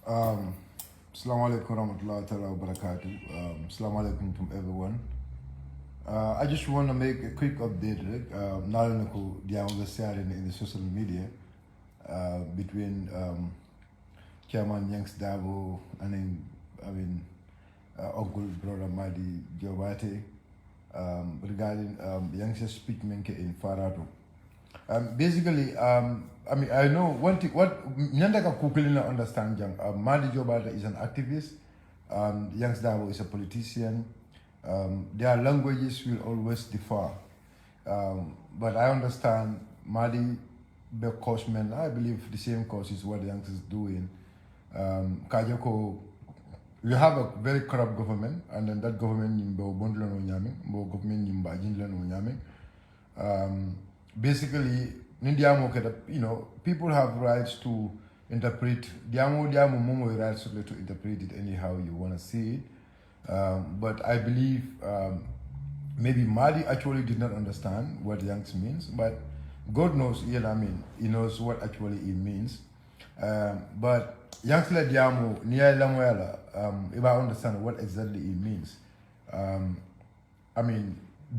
Um, Assalamu alaikum warahmatullahi ta'ala wa barakatuh. Assalamu alaikum to everyone. I just want to make a quick update. Now in the social media between Chairman Yanks Darboe and Uncle Brother Madi Jobarteh regarding Yanks' speech in Farado. Basically, I know one thing. What Nyandaka Kukulina understand, Madi Jobarteh is an activist. Yanks Darboe is a politician. Their languages will always differ. But I understand Madi, the coachman, I believe the same course is what Yanks is doing. Kajako, we have a very corrupt government, and then that government basically, people have rights to interpret. Rights to interpret it anyhow you want to see it. But I believe maybe Madi actually did not understand what Yanks means, but God knows, he knows what actually it means. But Yanks la diamo niya lamuela, if I understand what exactly it means.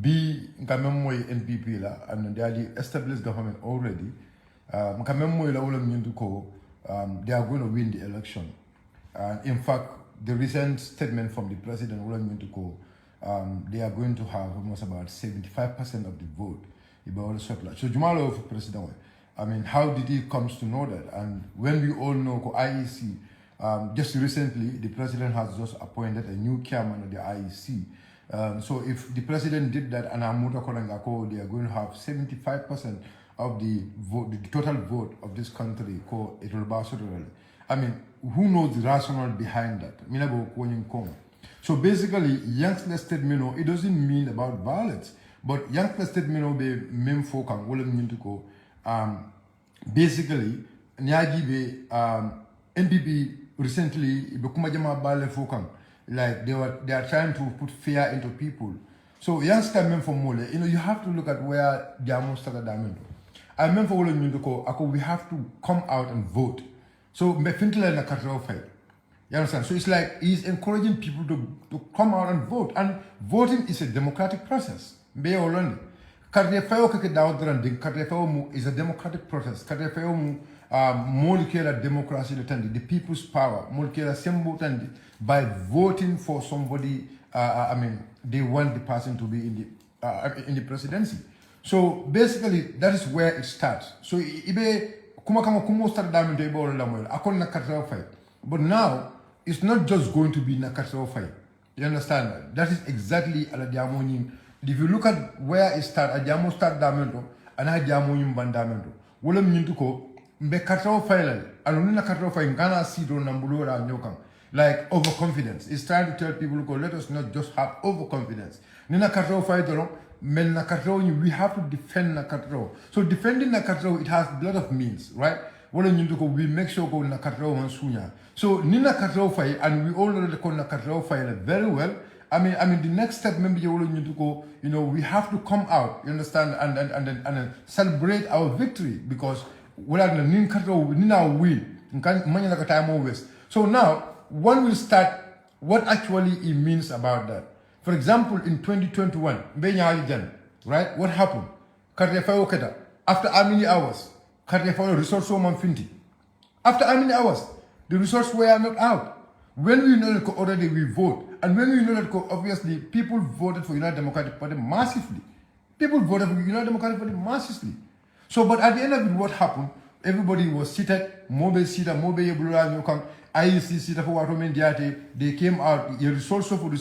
Be Nkamemwe NPP la, and they are the established government already. Nkamemwe la ulam yunduko, they are going to win the election. In fact, the recent statement from the president, they are going to have almost about 75% of the vote. So Jumalo for president, how did he come to know that? And when we all know IEC, just recently, the president has just appointed a new chairman of the IEC. So if the president did that and Amuta Kolangako, they are going to have 75% of the vote, the total vote of this country. Who knows the rationale behind that? So basically, Yanks statement, it doesn't mean about violence, but Yanks statement be main focus. Basically, NPP recently like they are trying to put fear into people. So Yanks coming from Mole, you have to look at where they are most started. I mean for we have to come out and vote. So you understand? So it's like he's encouraging people to come out and vote. And voting is a democratic process. Is a democratic process. Molecular democracy, the people's power, molecular symbol by voting for somebody. They want the person to be in the presidency. So basically, that is where it starts. So but now it's not just going to be Nakatro fight. You understand? That is exactly Aladiamonim. If you look at where it started, Adiamo start Damento and Adiamonim Bandamento. Willem Yintuko, Bekatro File, Alunina Katro File, Ghana Sidro Nambulura Nyokam. Like overconfidence. It's trying to tell people, let us not just have overconfidence. Nina Katro File, Men Nakatro, we have to defend Nakatro. So defending Nakatro, it has a lot of means, right? We make sure go Nakatro and Sunya. So Nina Katro File, and we all know the Nakatro File very well. The next step, maybe we have to come out, you understand, and celebrate our victory because we are in Nina win. So now, one will start what actually it means about that. For example, in 2021, right? What happened? After how many hours? Resource After how many hours? The results were not out. When we know that already we vote, and when we know that obviously people voted for United Democratic Party massively. People voted for United Democratic Party massively. So, but at the end of it, what happened? Everybody was seated, mobile seated, mobile Nyokam, IEC seated for what they came out, the resource for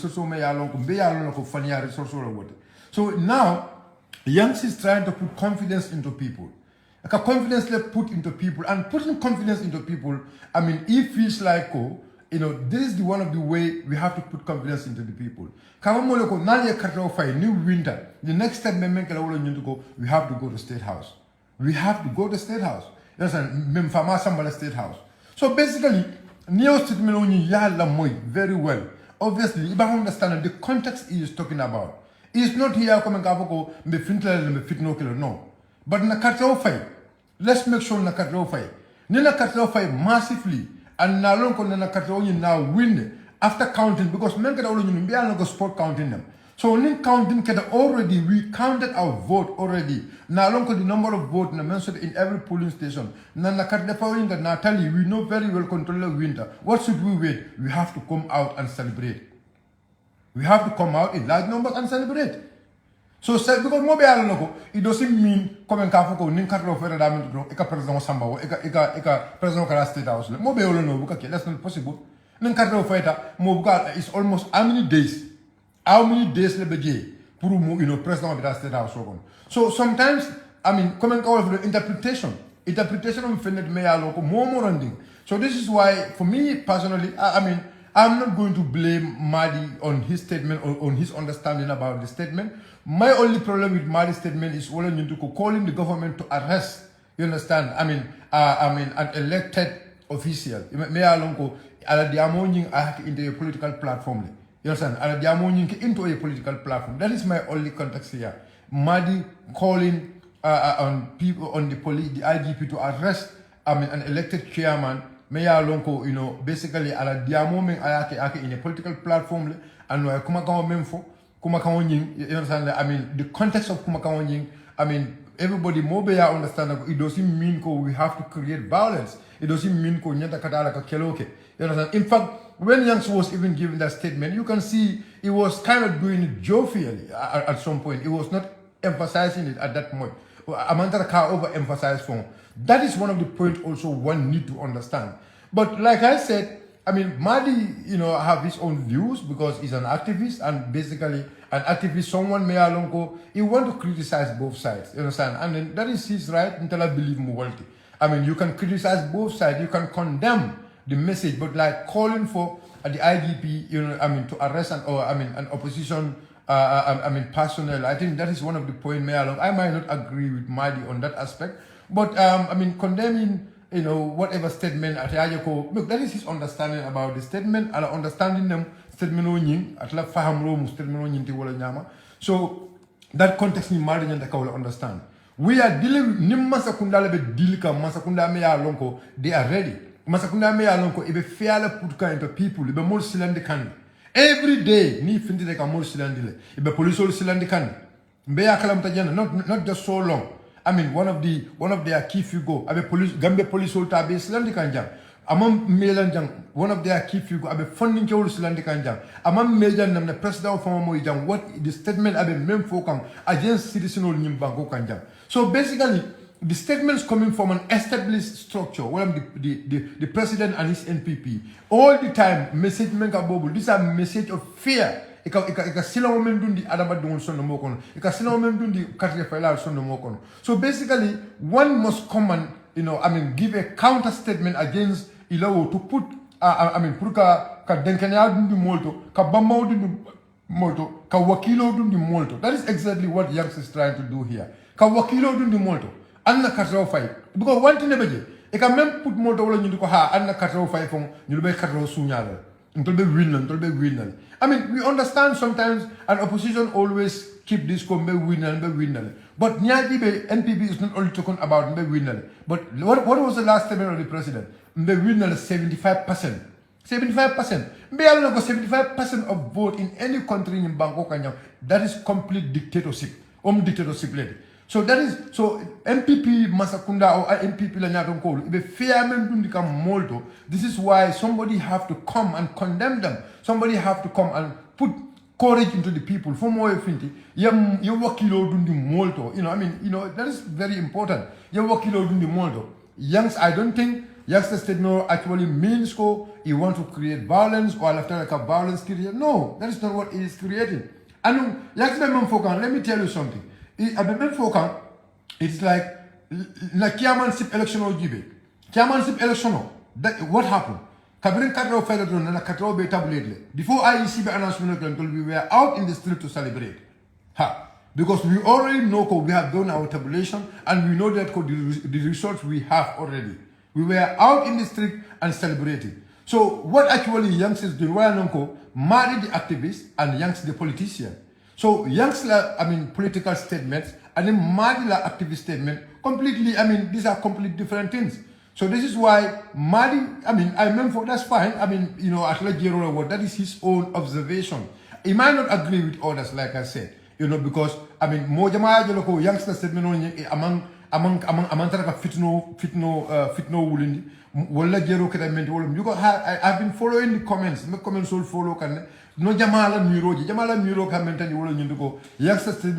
So now, Yanks is trying to put confidence into people. Like a confidence put into people, and putting confidence into people, it feels like, this is one of the way we have to put confidence into the people. New winter. The next step we have to go to State House. We have to go to State House. State House. So basically, Neo statement very well. Obviously, if I understand the context he is talking about, he is not here coming no. But Nakatro fight. Let's make sure Nakatro fight. Nakatro fight massively. and na lon ko na karto ni now win after counting because men kada wolo ni biya no go sport counting them. So in counting kada already we counted our vote already. Na lon ko the number of vote na mentioned in every polling station. Na karde following that Natalie we know very well control the winter. What should we wait? We have to come out and celebrate. We have to come out in large numbers and celebrate. So because mo be alonoko, it doesn't mean come and kafuko nin karlo fere da men eka president samba o eka president kala state house. Mo be olono buka ke that's not possible. Nin karlo feta mo buka is almost how many days? How many days le beje pour president of the state house so sometimes I mean come and call for the interpretation of Fenet me alonoko more ending. So this is why for me personally I mean I'm not going to blame Madi on his statement or on his understanding about the statement. My only problem with Madi's statement is calling the government to arrest. You understand? I mean, an elected official. Me alonko ala diamoning into a political platform. You understand? Ala diamoning into a political platform. That is my only context here. Madi calling on people on the police, the IGP to arrest. An elected chairman. Meya lonko, basically ala diamo men ayake in a political platform and no kumakawo memfo kumakawo nying, you understand? I mean the context of kumakawo nying, I mean everybody mobeya understand that it doesn't mean we have to create violence. It doesn't mean nyata katala ka keloke. You understand? In fact, when Yanks was even giving that statement, you can see he was kind of doing it jovially at some point. He was not emphasizing it at that point. Amantara ka overemphasized for. That is one of the points also one need to understand. But like I said, I mean, Madi, have his own views because he's an activist and basically an activist, someone may alonko, he want to criticize both sides, you understand? And then that is his right until I believe Muwalti. I mean, you can criticize both sides, you can condemn the message, but like calling for the IGP, to arrest an opposition personnel, I think that is one of the points I might not agree with Madi on that aspect. But condemning, whatever statement at Ayako, look, that is his understanding about the statement, and understanding them statement on at la faham room statement on yinti wala nyama. So that context ni mari nyanda ka wala understand. We are dealing with nim masakunda lebe deal ka masakunda me ya lonko, they are ready. Masakunda me ya lonko ibe fiala putka into people, ibe mol silandi kan. Every day ni finti de ka mol silandi le. Ibe police ol silandi kan. Mbe ya kala mtajana not just so long. I mean, one of their key figure, Gambia police solta abe silandi kanjang. Amam melanjang, one of their key figure, abe funding ke ul silandi kanjang. Amam mejan namna president of Famamo jang, what the statement abe mem fokang against citizen ul nyimbango kanjang. So basically, the statements coming from an established structure, the president and his NPP, all the time message menga bobu. These are message of fear. Ika sila women dundi adaba dungun son no mokono. Ika sila women dundi katre faila son no mokono. So basically, one must come and give a counter statement against Ilawo to put puruka ka denkenya dundi molto, ka bambao dundi molto, ka wakilo dundi molto. That is exactly what Yanks is trying to do here. Ka wakilo dundi molto. Anna katrao fai. Because one thing nebeje, ika mem put molto wala nyundi ko ha anna katrao fai fong nyulube katrao sunyala. I mean, we understand sometimes an opposition always keep this come winner. But Nyagibe NPP is not only talking about winner. But what was the last statement of the president? Winner 75%. 75%. 75% of vote in any country in Bangkok, that is complete dictatorship. Dictatorship lady. So that is MPP Masakunda or MPP la nyaton ko ibe fearmen dundi kam molto. This is why somebody have to come and condemn them. Somebody have to come and put courage into the people. For more finti, you wakilo dundi molto. That is very important. You wakilo dundi molto. Yanks, I don't think Yanks statement actually means he want to create violence or after like a violence create. No, that is not what it is creating. And Yanks let me tell you something. It's like chairmanship election or GB. Chairmanship election. What happened? Kabrin Katro Federal and Katro be tabulated. Before IEC announcement, we were out in the street to celebrate. Because we already know we have done our tabulation and we know that the results we have already. We were out in the street and celebrating. So what actually Yanks is doing, Madi the activist and Yanks the politician. So Yanks political statements and then Madi activist statement completely, these are completely different things. So this is why Madi, I mean, I meant for that's fine. I mean, you know, at Lajero, what that is his own observation. He might not agree with others, like I said, you know, because I mean, Mojama Joloko youngsters said among fitno wulindi wala jero keda menti wala you got I've been following the comments my comments all follow kan no jamala miro ka mentani wala nyindu ko youngsters said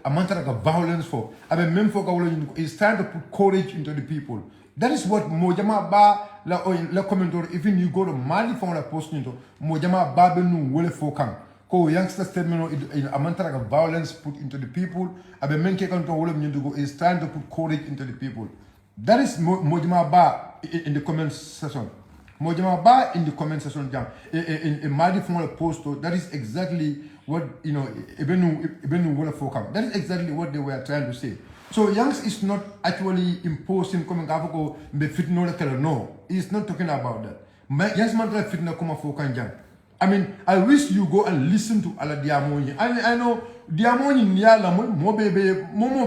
amantara ka violence for abe même for ka wala nyindu is trying to put courage into the people. That is what Mojama ba la commentator even you go to Mali for la post nyindu Mojama ba be nu wala fo kan ko youngsters statement in amantara violence put into the people abe menke kanto wala nyindu is trying to put courage into the people. That is Mojama ba in the comment section. Mojama ba in the comment section jam in Madi from a post that is exactly what you know Ibenu wala fokam. That is exactly what they were trying to say. So Yanks is not actually imposing coming gavoko be fitno la kala no. He's not talking about that. Yanks mantra fitna kuma fokan jam. I mean, I wish you go and listen to Ala Diamoni. I know Diamoni Niala mo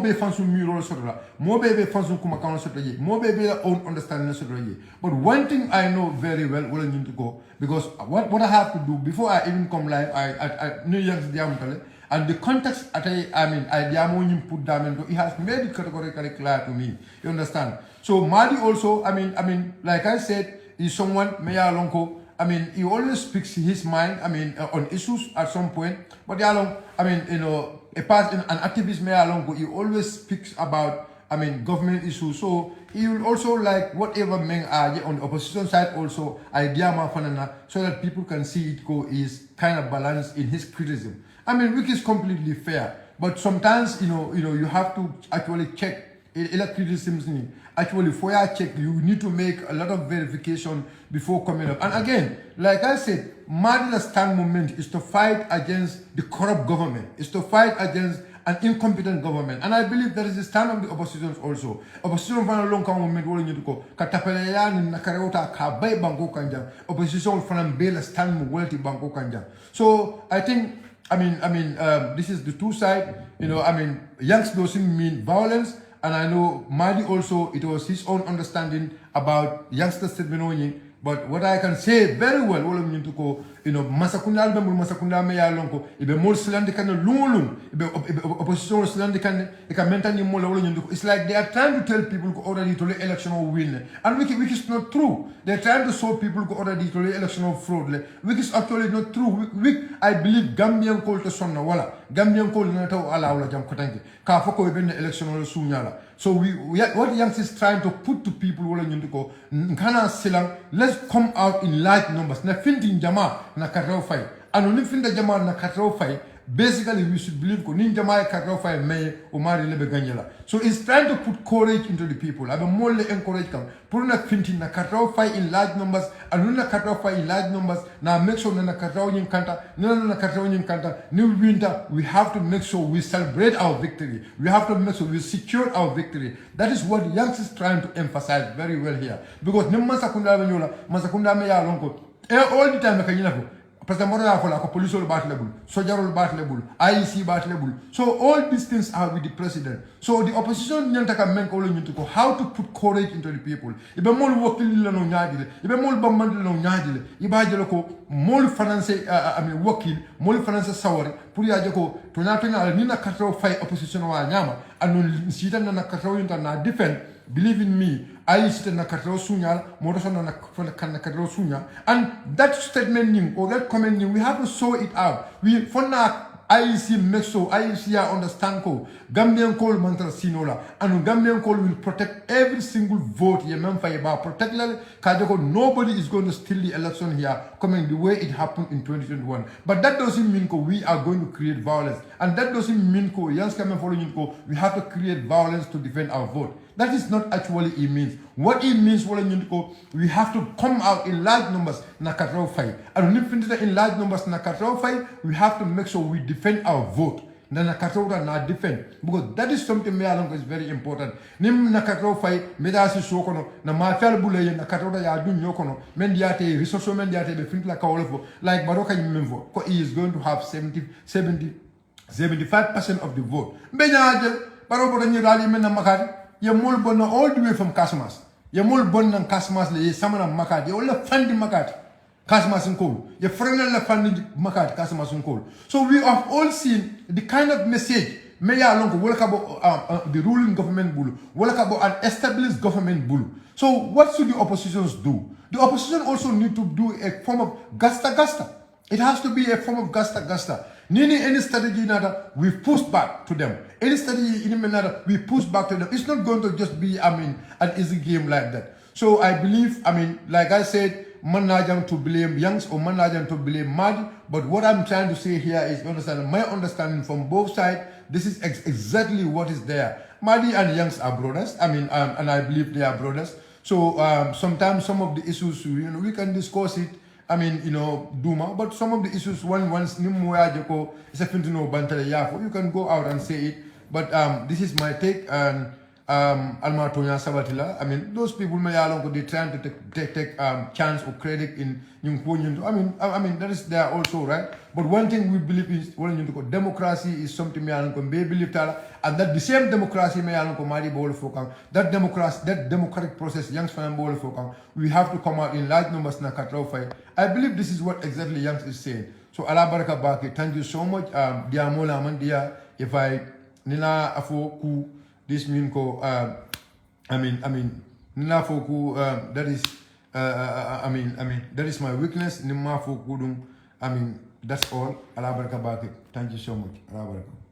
be fansu miro sotra, mo be fansu kumakano sotra, mo be own understanding sotra. But one thing I know very well where I need to go, because what I have to do before I even come live, I New York's Diamantale, and the context I Diamoni put down, it has made it categorically clear to me. You understand? So Madi also, I mean, like I said, is someone Meya Lonko. I mean, he always speaks his mind, I mean, on issues at some point. But I mean, you know, an activist he always speaks about, I mean, government issues. So he will also like whatever men are on the opposition side also, idea so that people can see it go is kind of balanced in his criticism. I mean, which is completely fair. But sometimes, you know, you have to actually check criticism. Actually, for your check, you need to make a lot of verification before coming up. And again, like I said, Madi's stand movement is to fight against the corrupt government, is to fight against an incompetent government. And I believe that is the stand of the opposition also. Opposition for a long time movement will need to go. Katapelaya ni nakarota kabay banko kanja. Opposition for a bail stand wealthy banko kanja. So I think, this is the two sides. You know, I mean, Yanks doesn't mean violence. And I know Madi also, it was his own understanding about youngsters statement. But what I can say very well, you know, masakunda me ya lonko, ibe mol silandi kan lulun, ibe opposition silandi kan, ika mentani mola wolo. It's like they are trying to tell people go already to the election or win, and which is not true. They're trying to show people go already to the election or fraud, which is actually not true. I believe Gambian call to sonna wala, Gambian call na to ala wala jam kotangi. Ka foko ibe the election or sunyala. So what Yanks is trying to put to people wala nyuko, nkana silang, let's come out in large numbers. Na finti jama na karao fai. Ano ni finda jama na karao fai. Basically, we should believe ko ninjama karao fai me umari lebe ganyela. So it's trying to put courage into the people. Abe more encourage them. Put na finti na karao fai in large numbers. Ano na karao fai in large numbers. Na make sure na karao nyin kanta. Na karao nyin kanta. New winter, we have to make sure we celebrate our victory. We have to make sure we secure our victory. That is what Yanks is trying to emphasize very well here. Because ni masakunda me ya lonko. All the time kanyina. President Moroya for like police bat level, soldier bat level, IEC bat level. So all these things are with the president. So the opposition nyantaka how to put courage into the people. Ibe mol wakili no nyadile, ibe mol bambandile no nyadile, iba jeloko mol finance wakil, mol finance sawari, puri ajako tunatuna nina katro fight opposition wa nyama, anu sita na katro yunta na defend. Believe in me, I sit in a katro sunya, Morrison and a katro sunya, and that statement or that comment, we have to show it out. We for now IEC make sure IEC understand ko Gambian call mantra sinola, and Gambian call will protect every single vote. Particularly, nobody is going to steal the election here, coming the way it happened in 2021. But that doesn't mean we are going to create violence, and that doesn't mean we have to create violence to defend our vote. That is not actually it means. What it means, we have to come out in large numbers na fight. And in large numbers na fight, we have to make sure we defend our vote. Na na defend. Because that is something is very important. Nim na fight, medasi sokono, na mafia bule na ya dun yokono, mendiate, resource mendiate, be think like like Baroka Yimemvo, he is going to have 75% of the vote. Benyaje, Baroka ni rally mena makari. You mol bono all the way from Kasmas. ye mol bon nan kasmas le ye samana makati ye wala fandi makati kasmas in coal ye frenal la fandi makati kasmas in coal. So we have all seen the kind of message me ya lonko wala kabo the ruling government bulu wala kabo an established government bulu. So what should the oppositions do? The opposition also need to do a form of gasta. It has to be a form of gasta. Nini any strategy nada, we push back to them. Any strategy in nada, we push back to them. It's not going to just be, an easy game like that. So I believe, like I said, manajam to blame Yanks or manajam to blame Madi. But what I'm trying to say here is, understand my understanding from both sides. This is exactly what is there. Madi and Yanks are brothers. And I believe they are brothers. So sometimes some of the issues, we can discuss it. Duma, but some of the issues once you can go out and say it. But this is my take, and Almatonya Sabatila. Those people may they trying to take chance or credit in that is there also, right? But one thing we believe is democracy is something we believe, and that the same democracy that democratic process Yanks we have to come out in large numbers na katrofai. I believe this is what exactly Yanks is saying. So Allah baraka baki, thank you so much. Dia mola man dia if I nina afo ku this mean ko nina afo ku that is that is my weakness. Nima afo ku that's all. Allah baraka baki. Thank you so much. Allah baraka.